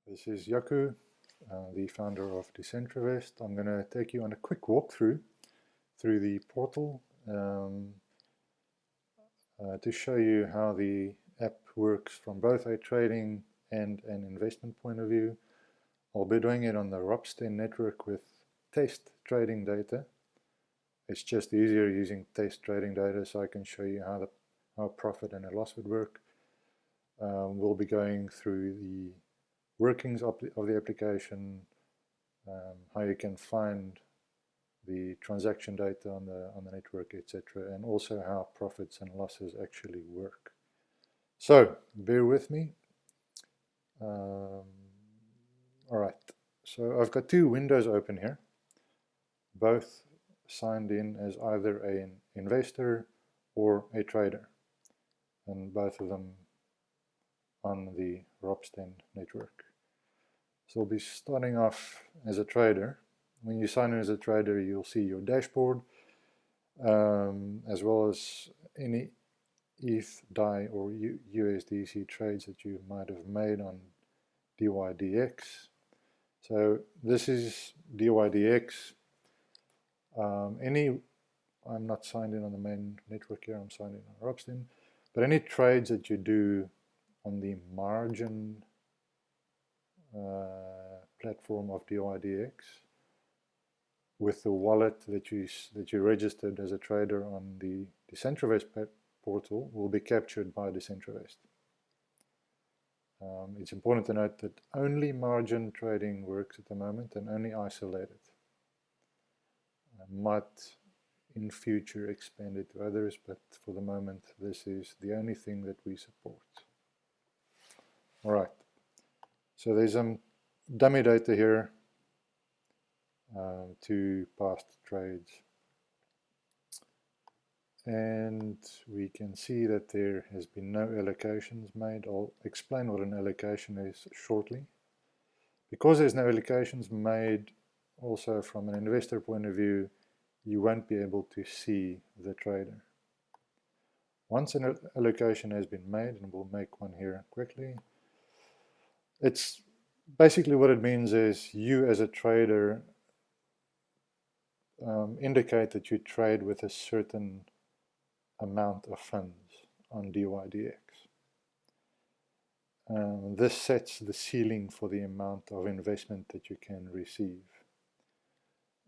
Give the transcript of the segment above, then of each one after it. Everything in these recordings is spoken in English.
This is Jaco, the founder of Decentravest. I'm going to take you on a quick walkthrough through the portal to show you how the app works from both a trading and an investment point of view. I'll be doing it on the Ropsten network with test trading data. It's just easier using test trading data, so I can show you how a profit and a loss would work. We'll be going through the workings of the application, how you can find the transaction data on the network, etc., and also how profits and losses actually work. So bear with me. All right, so I've got two windows open here, both signed in as either an investor or a trader, and both of them on the Ropsten network. So we'll be starting off as a trader. When you sign in as a trader, you'll see your dashboard, as well as any ETH, DAI, or USDC trades that you might have made on DYDX. So this is DYDX. I'm not signed in on the main network here, I'm signed in on Ropsten, but any trades that you do on the margin platform of DYDX with the wallet that you registered as a trader on the Decentravest portal will be captured by Decentravest. It's important to note that only margin trading works at the moment and only isolated. Might in future expand it to others, but for the moment this is the only thing that we support. Alright, so there's some dummy data here to past trades, and we can see that there has been no allocations made. I'll explain what an allocation is shortly. Because there's no allocations made, also from an investor point of view, you won't be able to see the trader. Once an allocation has been made, and we'll make one here quickly, it's basically what it means is you as a trader indicate that you trade with a certain amount of funds on DYDX. This sets the ceiling for the amount of investment that you can receive.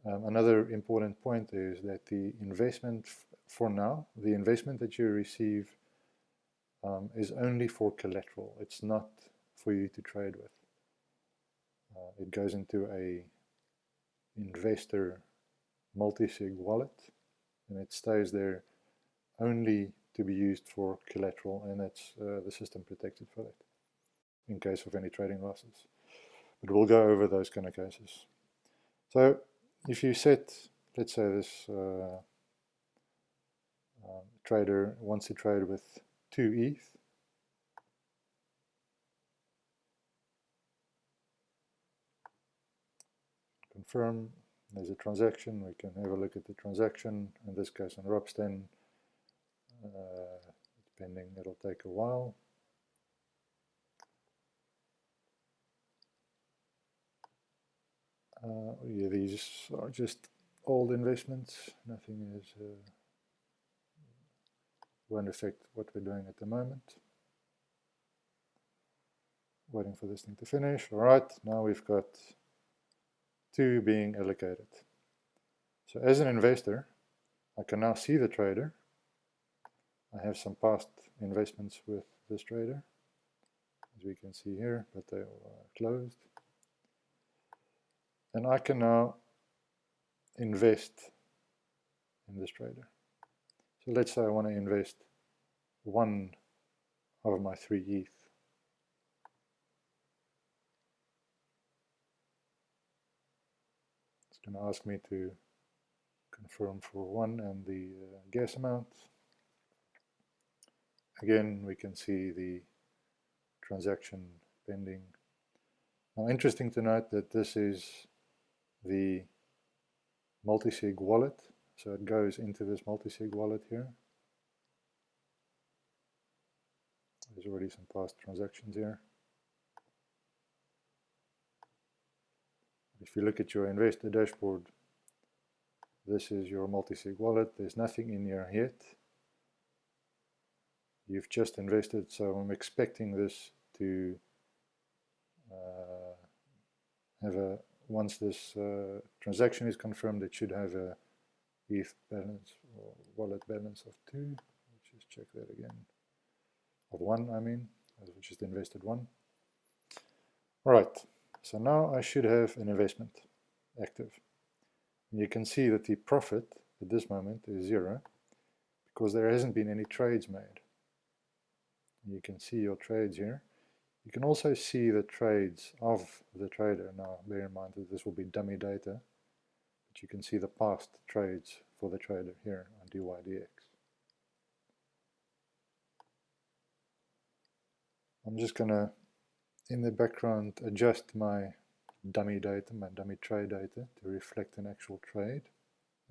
Another important point is that the investment, for now, the investment that you receive is only for collateral. It's not for you to trade with. It goes into a investor multi-sig wallet, and it stays there only to be used for collateral, and that's the system protected for that in case of any trading losses. But we'll go over those kind of cases. So if you set, let's say this trader wants to trade with 2 ETH, confirm, there's a transaction, we can have a look at the transaction, in this case on Ropsten, depending, it'll take a while. Yeah, these are just old investments, nothing is, won't affect what we're doing at the moment. Waiting for this thing to finish. Alright, now we've got 2 being allocated. So as an investor, I can now see the trader. I have some past investments with this trader, as we can see here, but they are closed. And I can now invest in this trader. So let's say I want to invest 1 of my 3 ETH. It's going to ask me to confirm for 1 and the gas amount. Again, we can see the transaction pending. Now, interesting to note that this is the multi-sig wallet, so it goes into this multi-sig wallet here. There's already some past transactions here. If you look at your investor dashboard, this is your multi-sig wallet. There's nothing in here yet. You've just invested, so I'm expecting this to have a, once this transaction is confirmed, it should have a ETH balance or wallet balance of 2. Let's just check that again. Of 1, I mean. I've just invested 1. Alright, so now I should have an investment active. And you can see that the profit at this moment is 0 because there hasn't been any trades made. You can see your trades here. You can also see the trades of the trader. Now bear in mind that this will be dummy data, but you can see the past trades for the trader here on DYDX. I'm just going to, in the background, adjust my dummy data, my dummy trade data to reflect an actual trade,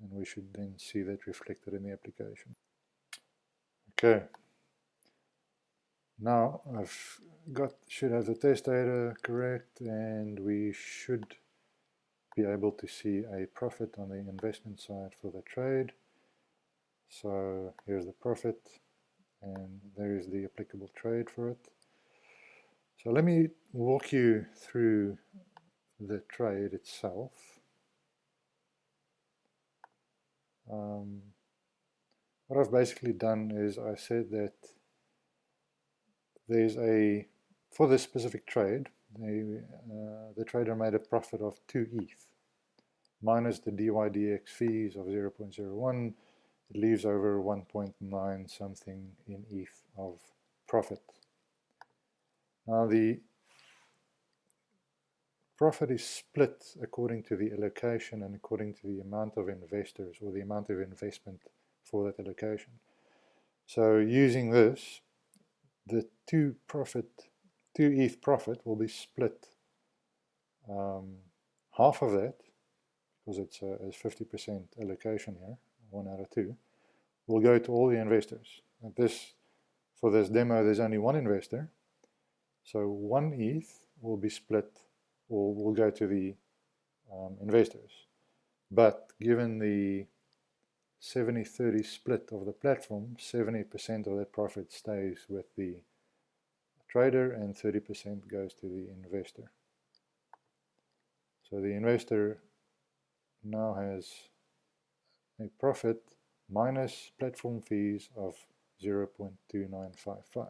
and we should then see that reflected in the application. Okay. Now I've should have the test data correct, and we should be able to see a profit on the investment side for the trade. So here's the profit, and there is the applicable trade for it. So let me walk you through the trade itself. What I've basically done is I said that there's a, for this specific trade, the trader made a profit of 2 ETH minus the DYDX fees of 0.01. It leaves over 1.9 something in ETH of profit. Now the profit is split according to the allocation and according to the amount of investors or the amount of investment for that allocation. So using this, the 2 ETH profit will be split. Half of that, because it's a 50% allocation here, 1 out of 2, will go to all the investors. And for this demo, there's only 1 investor, so 1 ETH will be split, or will go to the investors. But given the 70-30 split of the platform, 70% of that profit stays with the trader and 30% goes to the investor. So the investor now has a profit minus platform fees of 0.2955.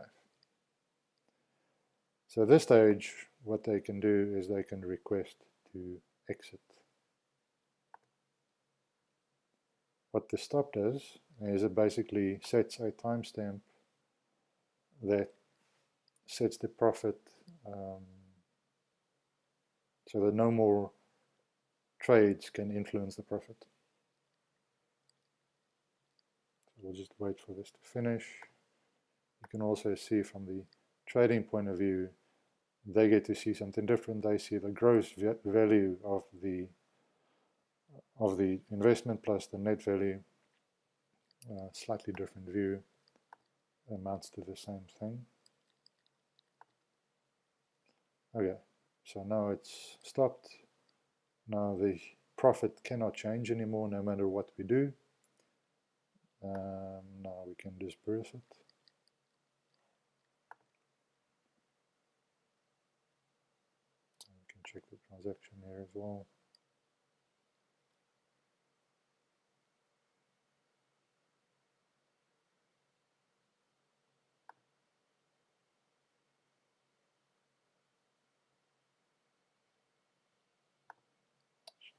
So at this stage, what they can do is they can request to exit. What the stop does is it basically sets a timestamp that sets the profit so that no more trades can influence the profit. So we'll just wait for this to finish. You can also see from the trading point of view, they get to see something different. They see the gross value of the investment plus the net value. Slightly different view, amounts to the same thing. Okay, so now it's stopped. Now the profit cannot change anymore no matter what we do. Now we can disperse it. We can check the transaction here as well.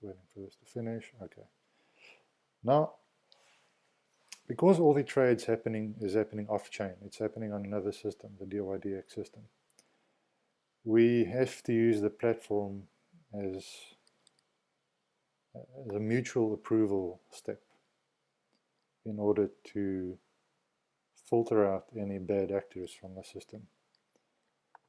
Waiting for this to finish. Okay. Now, because all the trades is happening off-chain, it's happening on another system, the DYDX system, we have to use the platform as a mutual approval step in order to filter out any bad actors from the system.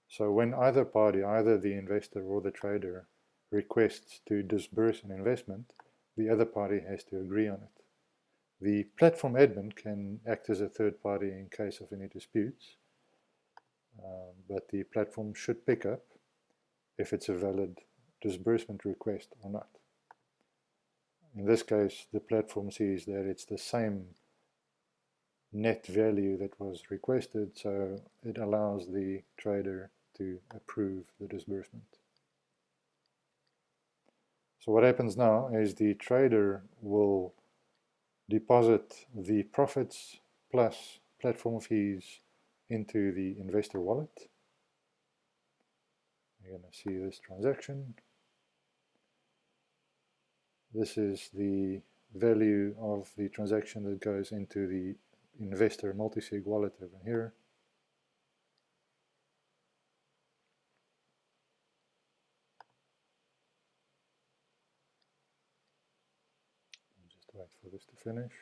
So when either party, either the investor or the trader, requests to disburse an investment, the other party has to agree on it. The platform admin can act as a third party in case of any disputes, but the platform should pick up if it's a valid disbursement request or not. In this case, the platform sees that it's the same net value that was requested, so it allows the trader to approve the disbursement. So what happens now is the trader will deposit the profits plus platform fees into the investor wallet. You're going to see this transaction. This is the value of the transaction that goes into the investor multisig wallet over here. I'll just wait for this to finish.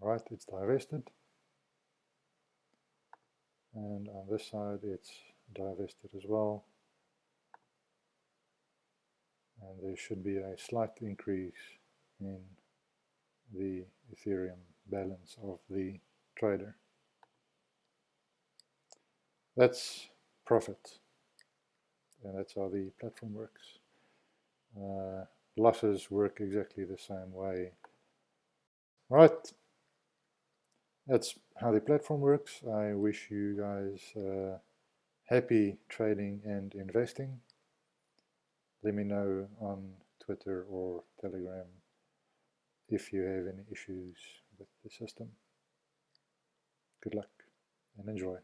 Right, it's divested. And on this side it's divested as well. And there should be a slight increase in the Ethereum balance of the trader. That's profit. And that's how the platform works. Losses work exactly the same way. Right, that's how the platform works. I wish you guys happy trading and investing. Let me know on Twitter or Telegram if you have any issues with the system. Good luck and enjoy.